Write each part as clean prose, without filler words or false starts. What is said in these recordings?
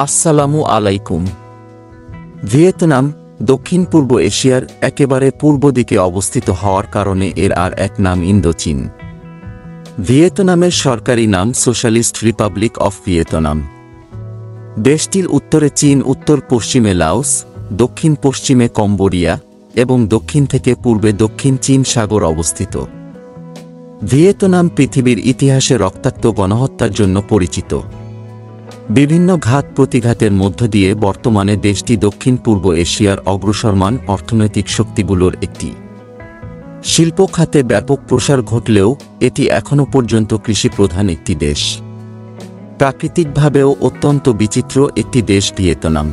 আসসালামু আলাইকুম। ভিয়েতনাম দক্ষিণ পূর্ব এশিয়ার একেবারে পূর্ব দিকে অবস্থিত হওয়ার কারণে এর আর এক নাম ইন্দোচীন। ভিয়েতনামের সরকারি নাম সোশ্যালিস্ট রিপাবলিক অফ ভিয়েতনাম। দেশটির উত্তরে চীন, উত্তর পশ্চিমে লাওস, দক্ষিণ পশ্চিমে কম্বোডিয়া এবং দক্ষিণ থেকে পূর্বে দক্ষিণ চীন সাগর অবস্থিত। ভিয়েতনাম পৃথিবীর ইতিহাসে রক্তাক্ত গণহত্যার জন্য পরিচিত। বিভিন্ন ঘাত প্রতিঘাতের মধ্য দিয়ে বর্তমানে দেশটি দক্ষিণ পূর্ব এশিয়ার অগ্রসরমান অর্থনৈতিক শক্তিগুলোর একটি। শিল্প খাতে ব্যাপক প্রসার ঘটলেও এটি এখনও পর্যন্ত কৃষিপ্রধান একটি দেশ। প্রাকৃতিকভাবেও অত্যন্ত বিচিত্র একটি দেশ ভিয়েতনাম।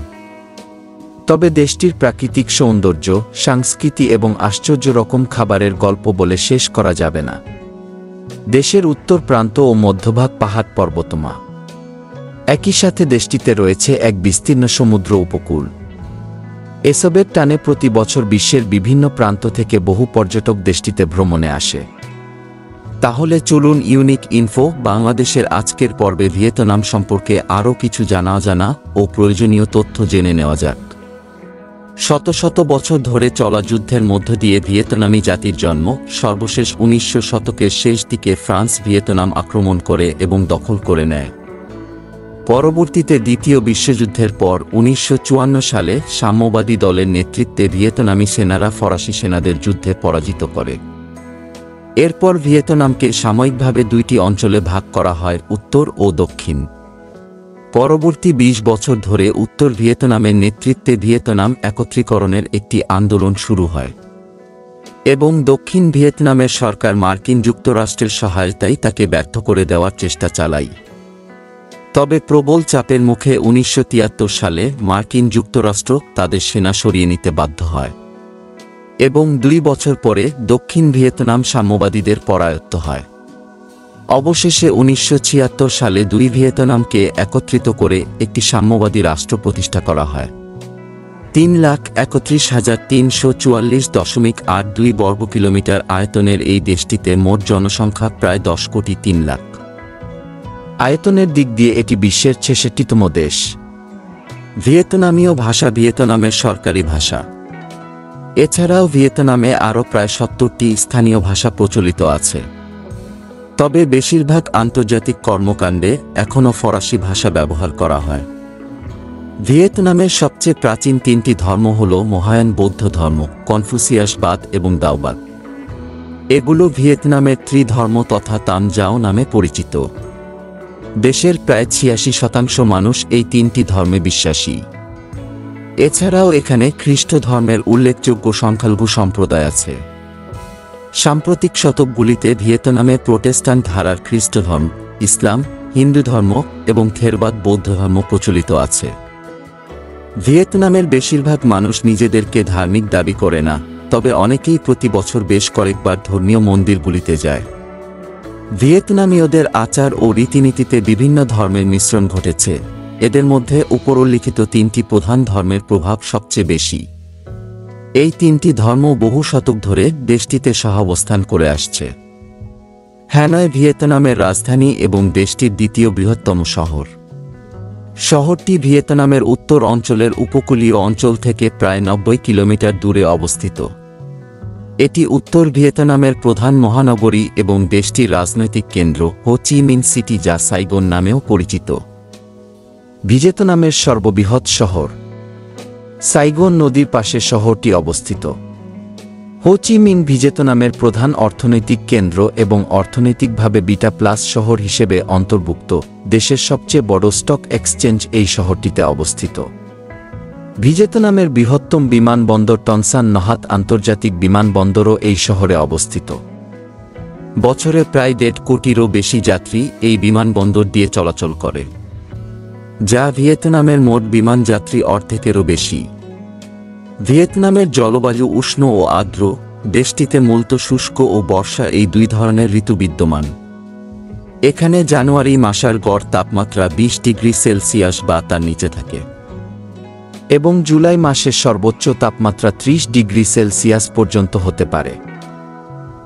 তবে দেশটির প্রাকৃতিক সৌন্দর্য, সংস্কৃতি এবং আশ্চর্য রকম খাবারের গল্প বলে শেষ করা যাবে না। দেশের উত্তর প্রান্ত ও মধ্যভাগ পাহাড় পর্বতমা। একই সাথে দেশটিতে রয়েছে এক বিস্তীর্ণ সমুদ্র উপকূল। এসবের টানে প্রতি বছর বিশ্বের বিভিন্ন প্রান্ত থেকে বহু পর্যটক দেশটিতে ভ্রমণে আসে। তাহলে চলুন ইউনিক ইনফো বাংলাদেশের আজকের পর্বে ভিয়েতনাম সম্পর্কে আরও কিছু জানা ও প্রয়োজনীয় তথ্য জেনে নেওয়া যাক। শত শত বছর ধরে চলা যুদ্ধের মধ্য দিয়ে ভিয়েতনামি জাতির জন্ম। সর্বশেষ ১৯০০ শতকের শেষ দিকে ফ্রান্স ভিয়েতনাম আক্রমণ করে এবং দখল করে নেয়। পরবর্তীতে দ্বিতীয় বিশ্বযুদ্ধের পর ১৯৫৪ সালে সাম্যবাদী দলের নেতৃত্বে ভিয়েতনামি সেনারা ফরাসি সেনাদের যুদ্ধে পরাজিত করে। এরপর ভিয়েতনামকে সাময়িকভাবে দুইটি অঞ্চলে ভাগ করা হয়, উত্তর ও দক্ষিণ। পরবর্তী ২০ বছর ধরে উত্তর ভিয়েতনামের নেতৃত্বে ভিয়েতনাম একত্রীকরণের একটি আন্দোলন শুরু হয় এবং দক্ষিণ ভিয়েতনামের সরকার মার্কিন যুক্তরাষ্ট্রের সহায়তায় তাকে ব্যর্থ করে দেওয়ার চেষ্টা চালায়। তবে প্রবল চাপের মুখে ১৯৭৩ সালে মার্কিন যুক্তরাষ্ট্র তাদের সেনা সরিয়ে নিতে বাধ্য হয় এবং ২ বছর পরে দক্ষিণ ভিয়েতনাম সাম্যবাদীদের পরায়ত্ত হয়। অবশেষে ১৯৭৬ সালে দুই ভিয়েতনামকে একত্রিত করে একটি সাম্যবাদী রাষ্ট্র প্রতিষ্ঠা করা হয়। ৩,৩১,৩৪৪.৮২ বর্গ কিলোমিটার আয়তনের এই দেশটিতে মোট জনসংখ্যা প্রায় ১০,৩,০০,০০০। আয়তনের দিক দিয়ে এটি বিশ্বের ৬৬তম দেশ। ভিয়েতনামীয় ভাষা ভিয়েতনামের সরকারি ভাষা। এছাড়াও ভিয়েতনামে আরও প্রায় ৭০টি স্থানীয় ভাষা প্রচলিত আছে। তবে বেশিরভাগ আন্তর্জাতিক কর্মকাণ্ডে এখনও ফরাসি ভাষা ব্যবহার করা হয়। ভিয়েতনামের সবচেয়ে প্রাচীন তিনটি ধর্ম হল মহায়ান বৌদ্ধ ধর্ম, কনফুসিয়াসবাদ এবং দাওবাদ। এগুলো ভিয়েতনামের ত্রিধর্ম তথা তাম জাও নামে পরিচিত। দেশের প্রায় ৮৬% মানুষ এই তিনটি ধর্মে বিশ্বাসী। এছাড়াও এখানে খ্রিস্ট ধর্মের উল্লেখযোগ্য সংখ্যালঘু সম্প্রদায় আছে। সাম্প্রতিক শতকগুলিতে ভিয়েতনামে প্রোটেস্ট্যান্ট ধারার খ্রিস্ট ধর্ম, ইসলাম, হিন্দু ধর্ম এবং থেরবাদ বৌদ্ধ ধর্ম প্রচলিত আছে। ভিয়েতনামের বেশিরভাগ মানুষ নিজেদেরকে ধার্মিক দাবি করে না, তবে অনেকেই প্রতি বছর বেশ কয়েকবার ধর্মীয় মন্দিরগুলিতে যায়। ভিয়েতনামীয়দের আচার ও রীতিনীতিতে বিভিন্ন ধর্মের মিশ্রণ ঘটেছে। এদের মধ্যে উপরোল্লিখিত তিনটি প্রধান ধর্মের প্রভাব সবচেয়ে বেশি। এই তিনটি ধর্ম বহু শতক ধরে দেশটিতে সহাবস্থান করে আসছে। হ্যানয় ভিয়েতনামের রাজধানী এবং দেশটির দ্বিতীয় বৃহত্তম শহর। শহরটি ভিয়েতনামের উত্তর অঞ্চলের উপকূলীয় অঞ্চল থেকে প্রায় ৯০ কিলোমিটার দূরে অবস্থিত। এটি উত্তর ভিয়েতনামের প্রধান মহানগরী এবং দেশটির রাজনৈতিক কেন্দ্র হো চি মিন সিটি, যা সাইগন নামেও পরিচিত। ভিয়েতনামের সর্ববৃহৎ শহর। সাইগন নদীর পাশে শহরটি অবস্থিত। হো চি মিন ভিয়েতনামের প্রধান অর্থনৈতিক কেন্দ্র এবং অর্থনৈতিকভাবে বিটা প্লাস শহর হিসেবে অন্তর্ভুক্ত। দেশের সবচেয়ে বড় স্টক এক্সচেঞ্জ এই শহরটিতে অবস্থিত। ভিয়েতনামের বৃহত্তম বিমানবন্দর টন সান নহাত আন্তর্জাতিক বিমানবন্দরও এই শহরে অবস্থিত। বছরে প্রায় ১.৫ কোটিরও বেশি যাত্রী এই বিমানবন্দর দিয়ে চলাচল করে, যা ভিয়েতনামের মোট বিমান যাত্রী অর্ধেকেরও বেশি। ভিয়েতনামের জলবায়ু উষ্ণ ও আর্দ্র। দেশটিতে মূলত শুষ্ক ও বর্ষা এই দুই ধরনের ঋতু বিদ্যমান। এখানে জানুয়ারি মাসের গড় তাপমাত্রা ২০ ডিগ্রি সেলসিয়াস বা তার নিচে থাকে এবং জুলাই মাসের সর্বোচ্চ তাপমাত্রা ৩০ ডিগ্রি সেলসিয়াস পর্যন্ত হতে পারে।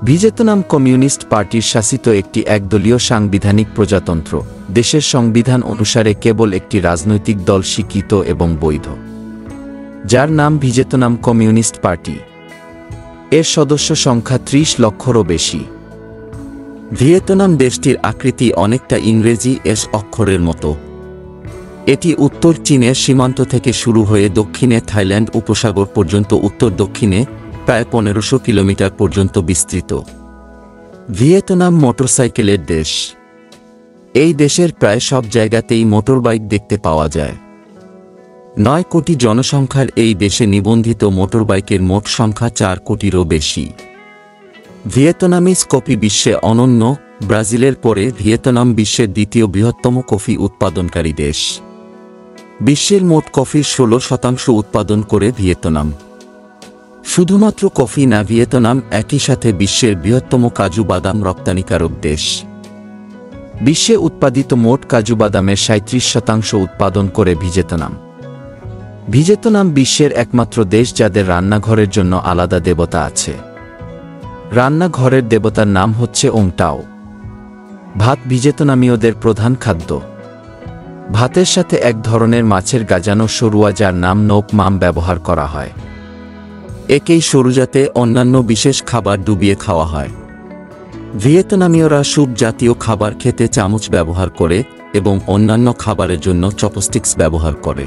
ভিয়েতনাম কমিউনিস্ট পার্টির শাসিত একটি একদলীয় সাংবিধানিক প্রজাতন্ত্র। দেশের সংবিধান অনুসারে কেবল একটি রাজনৈতিক দল স্বীকৃত এবং বৈধ, যার নাম ভিয়েতনাম কমিউনিস্ট পার্টি। এর সদস্য সংখ্যা ৩০ লক্ষেরও বেশি। ভিয়েতনাম দেশটির আকৃতি অনেকটা ইংরেজি এস অক্ষরের মতো। এটি উত্তর চীনের সীমান্ত থেকে শুরু হয়ে দক্ষিণে থাইল্যান্ড উপসাগর পর্যন্ত উত্তর দক্ষিণে প্রায় ১৫০০ কিলোমিটার পর্যন্ত বিস্তৃত। ভিয়েতনাম মোটরসাইকেলের দেশ। এই দেশের প্রায় সব জায়গাতেই মোটরবাইক দেখতে পাওয়া যায়। ৯ কোটি জনসংখ্যার এই দেশে নিবন্ধিত মোটরবাইকের মোট সংখ্যা ৪ কোটিরও বেশি। ভিয়েতনামিজ কফি বিশ্বে অনন্য। ব্রাজিলের পরে ভিয়েতনাম বিশ্বের দ্বিতীয় বৃহত্তম কফি উৎপাদনকারী দেশ। বিশ্বের মোট কফির ১৬% উৎপাদন করে ভিয়েতনাম। শুধুমাত্র কফি না, ভিয়েতনাম একই সাথে বিশ্বের বৃহত্তম কাজু বাদাম রপ্তানিকারক দেশ। বিশ্বে উৎপাদিত মোট কাজু বাদামের ৩৭% উৎপাদন করে ভিয়েতনাম। ভিয়েতনাম বিশ্বের একমাত্র দেশ যাদের রান্নাঘরের জন্য আলাদা দেবতা আছে। রান্নাঘরের দেবতার নাম হচ্ছে ওং টাও। ভাত ভিয়েতনামীয়দের প্রধান খাদ্য। ভাতের সাথে এক ধরনের মাছের গাজানো সরুয়া যার নাম নোপ মাম ব্যবহার করা হয়। একেই সরুজাতে অন্যান্য বিশেষ খাবার ডুবিয়ে খাওয়া হয়। ভিয়েতনামীয়রা স্যুপ জাতীয় খাবার খেতে চামচ ব্যবহার করে এবং অন্যান্য খাবারের জন্য চপস্টিক্স ব্যবহার করে।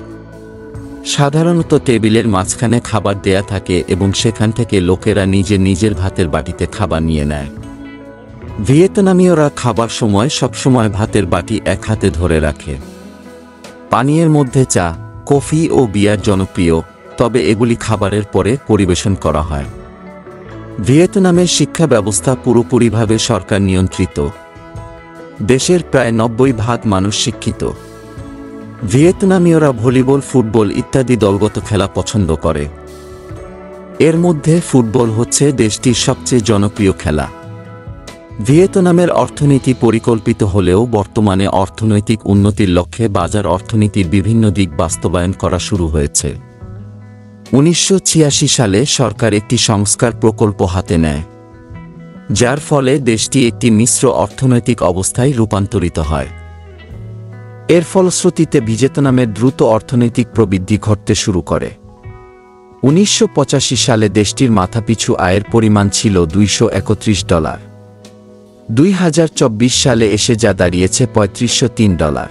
সাধারণত টেবিলের মাঝখানে খাবার দেয়া থাকে এবং সেখান থেকে লোকেরা নিজের ভাতের বাটিতে খাবার নিয়ে নেয়। ভিয়েতনামীয়রা খাবার সময় সবসময় ভাতের বাটি এক হাতে ধরে রাখে। পানীয়ের মধ্যে চা, কফি ও বিয়ার জনপ্রিয়, তবে এগুলি খাবারের পরে পরিবেশন করা হয়। ভিয়েতনামের শিক্ষা ব্যবস্থা পুরোপুরিভাবে সরকার নিয়ন্ত্রিত। দেশের প্রায় ৯০% মানুষ শিক্ষিত। ভিয়েতনামীয়রা ভলিবল, ফুটবল ইত্যাদি দলগত খেলা পছন্দ করে। এর মধ্যে ফুটবল হচ্ছে দেশটির সবচেয়ে জনপ্রিয় খেলা। ভিয়েতনামের অর্থনীতি পরিকল্পিত হলেও বর্তমানে অর্থনৈতিক উন্নতির লক্ষ্যে বাজার অর্থনীতির বিভিন্ন দিক বাস্তবায়ন করা শুরু হয়েছে। ১৯৮৬ সালে সরকার একটি সংস্কার প্রকল্প হাতে নেয়, যার ফলে দেশটি একটি মিশ্র অর্থনৈতিক অবস্থায় রূপান্তরিত হয়। এর ফলশ্রুতিতে ভিয়েতনামের দ্রুত অর্থনৈতিক প্রবৃদ্ধি ঘটতে শুরু করে। ১৯৮৫ সালে দেশটির মাথাপিছু আয়ের পরিমাণ ছিল $২৩১। ২০২৪ সালে এসে যা দাঁড়িয়েছে $৩৫০৩।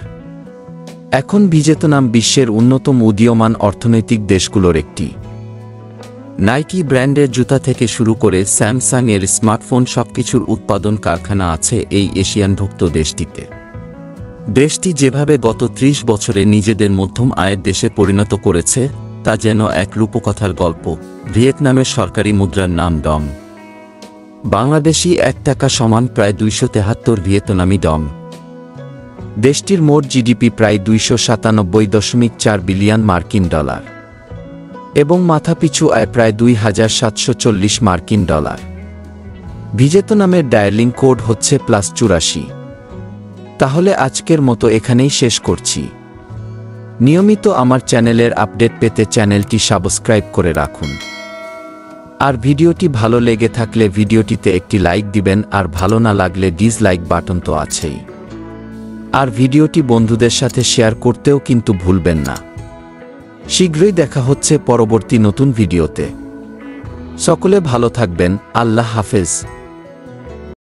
এখন ভিয়েতনাম বিশ্বের অন্যতম উদীয়মান অর্থনৈতিক দেশগুলোর একটি। নাইকি ব্র্যান্ডের জুতা থেকে শুরু করে স্যামসাং এর স্মার্টফোন সবকিছুর উৎপাদন কারখানা আছে এই এশিয়ানভুক্ত দেশটিতে। দেশটি যেভাবে গত ৩০ বছরে নিজেদের মধ্যম আয়ের দেশে পরিণত করেছে তা যেন এক রূপকথার গল্প। ভিয়েতনামের সরকারি মুদ্রার নাম ডং। বাংলাদেশি $১ সমান প্রায় ২৭৩ ভিয়েতনামি ডং। দেশটির মোট জিডিপি প্রায় $২৯৭.৪ বিলিয়ন মার্কিন ডলার এবং মাথাপিছু আয় প্রায় $২৭৪০ মার্কিন ডলার। ভিয়েতনামের ডায়ালিং কোড হচ্ছে +৮৪। তাহলে আজকের মতো এখানেই শেষ করছি। নিয়মিত আমার চ্যানেলের আপডেট পেতে চ্যানেলটি সাবস্ক্রাইব করে রাখুন। আর ভিডিওটি ভালো লেগে থাকলে ভিডিওটিতে একটি লাইক দিবেন, আর ভালো না লাগলে ডিসলাইক বাটন তো আছেই। আর ভিডিওটি বন্ধুদের সাথে শেয়ার করতেও কিন্তু ভুলবেন না। শীঘ্রই দেখা হচ্ছে পরবর্তী নতুন ভিডিওতে। সকলে ভালো থাকবেন। আল্লাহ হাফেজ।